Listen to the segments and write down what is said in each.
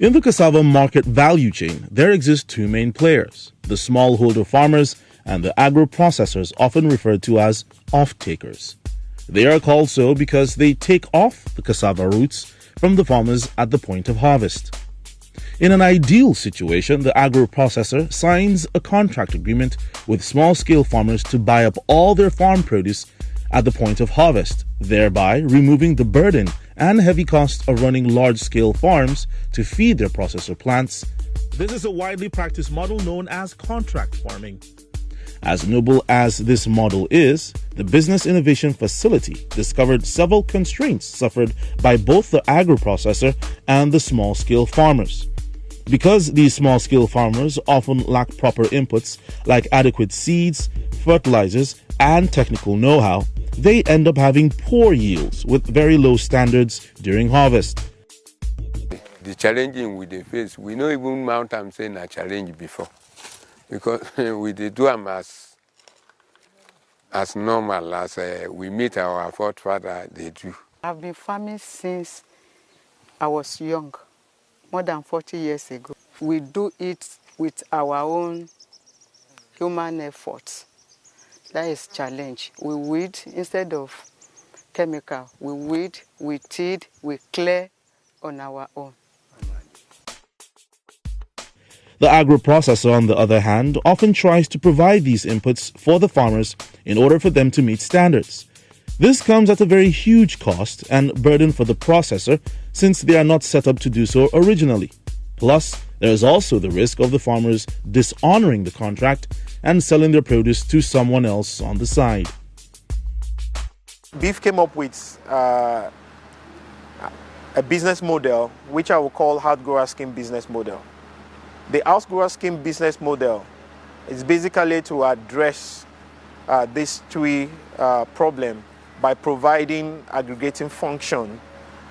In the cassava market value chain, there exist two main players, the smallholder farmers and the agro-processors, often referred to as off-takers. They are called so because they take off the cassava roots from the farmers at the point of harvest. In an ideal situation, the agro-processor signs a contract agreement with small-scale farmers to buy up all their farm produce at the point of harvest, thereby removing the burden and heavy cost of running large-scale farms to feed their processor plants. This is a widely practiced model known as contract farming. As noble as this model is, the Business Innovation Facility discovered several constraints suffered by both the agro-processor and the small-scale farmers. Because these small-scale farmers often lack proper inputs like adequate seeds, fertilizers, and technical know-how, they end up having poor yields with very low standards during harvest. The challenging we dey face, we no even mount am saying a challenge before, because we dey do them as normal as we meet our forefather they do. I've been farming since I was young, more than 40 years ago. We do it with our own human efforts. That is challenge. We weed instead of chemical. We weed, we teed, we clear on our own. The agro-processor, on the other hand, often tries to provide these inputs for the farmers in order for them to meet standards. This comes at a very huge cost and burden for the processor since they are not set up to do so originally. Plus, there is also the risk of the farmers dishonoring the contract and selling their produce to someone else on the side. Beef came up with a business model which I will call hard grower scheme business model. The house grower scheme business model is basically to address this three problem by providing aggregating function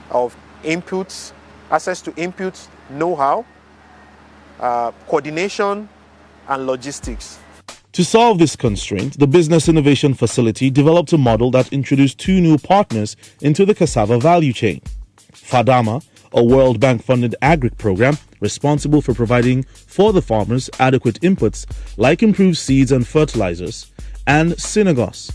of inputs, access to inputs, know-how, coordination, and logistics. To solve this constraint, the Business Innovation Facility developed a model that introduced two new partners into the cassava value chain. FADAMA, a World Bank-funded agric program responsible for providing for the farmers adequate inputs like improved seeds and fertilizers, and Synagos,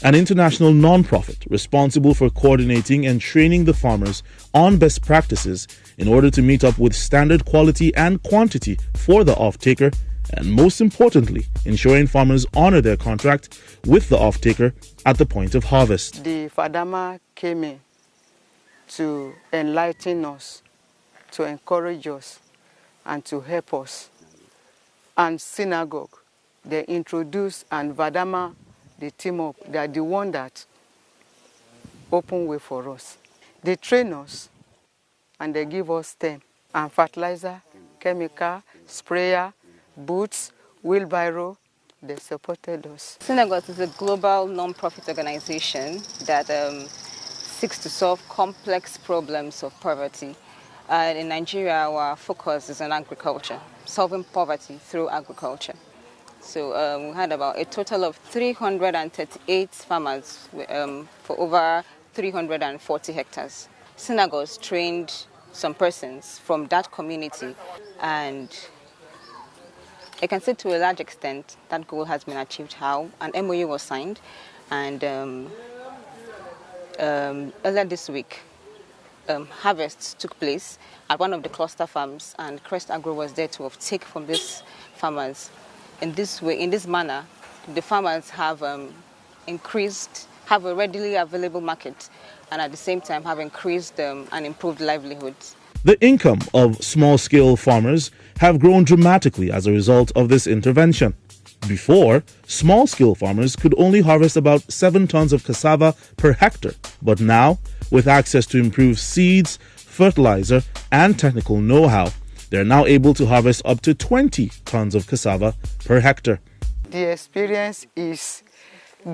an international non-profit responsible for coordinating and training the farmers on best practices in order to meet up with standard quality and quantity for the off-taker, and most importantly, ensuring farmers honor their contract with the off-taker at the point of harvest. The FADAMA came in to enlighten us, to encourage us, and to help us. And Synagogue, they introduced, and FADAMA, they team up. They are the one that open way for us. They train us, and they give us stem and fertilizer, chemical, sprayer, boots, wheelbarrow. They supported us. Synagos is a global non-profit organization that seeks to solve complex problems of poverty. In Nigeria, our focus is on agriculture, solving poverty through agriculture. So we had about a total of 338 farmers for over 340 hectares. Synagos trained some persons from that community, and I can say to a large extent that goal has been achieved. How? An MOU was signed, and earlier this week, harvests took place at one of the cluster farms, and Crest Agro was there to take from these farmers. In this way, in this manner, the farmers have have a readily available market, and at the same time have increased and improved livelihoods. The income of small-scale farmers have grown dramatically as a result of this intervention. Before, small-scale farmers could only harvest about 7 tons of cassava per hectare, but now, with access to improved seeds, fertilizer, and technical know-how, they're now able to harvest up to 20 tons of cassava per hectare. The experience is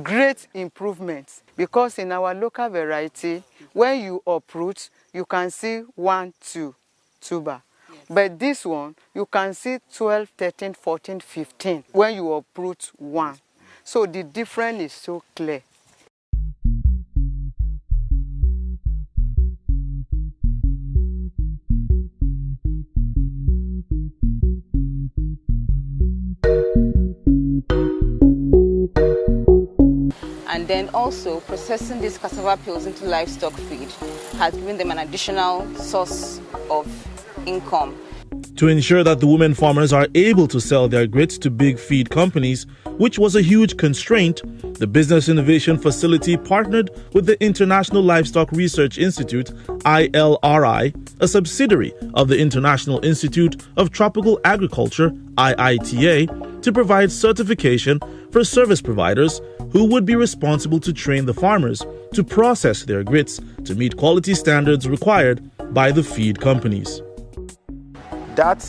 great improvement because in our local variety, when you uproot, you can see 1, 2 tuber. Yes. But this one, you can see 12, 13, 14, 15 when you uproot 1. So the difference is so clear. And then also processing these cassava peels into livestock feed has given them an additional source of income. To ensure that the women farmers are able to sell their grits to big feed companies, which was a huge constraint, the Business Innovation Facility partnered with the International Livestock Research Institute, ILRI, a subsidiary of the International Institute of Tropical Agriculture, IITA, to provide certification for service providers who would be responsible to train the farmers to process their grits to meet quality standards required by the feed companies. That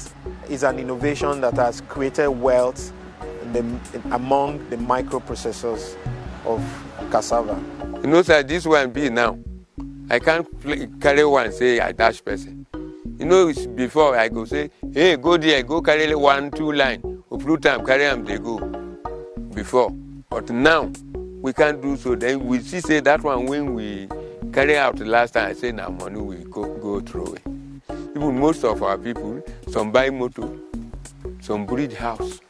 is an innovation that has created wealth among the microprocessors of cassava. You know, sir, this one be now. I can't carry one, say I dash person. You know, before I go say, hey, go there, go carry 1, 2 line. Of fruit time, carry them, they go. Before. But now, we can't do so. Then we see, say that one when we carry out the last time, I say, now money will go through it. Even most of our people, some buy motor, some bridge house.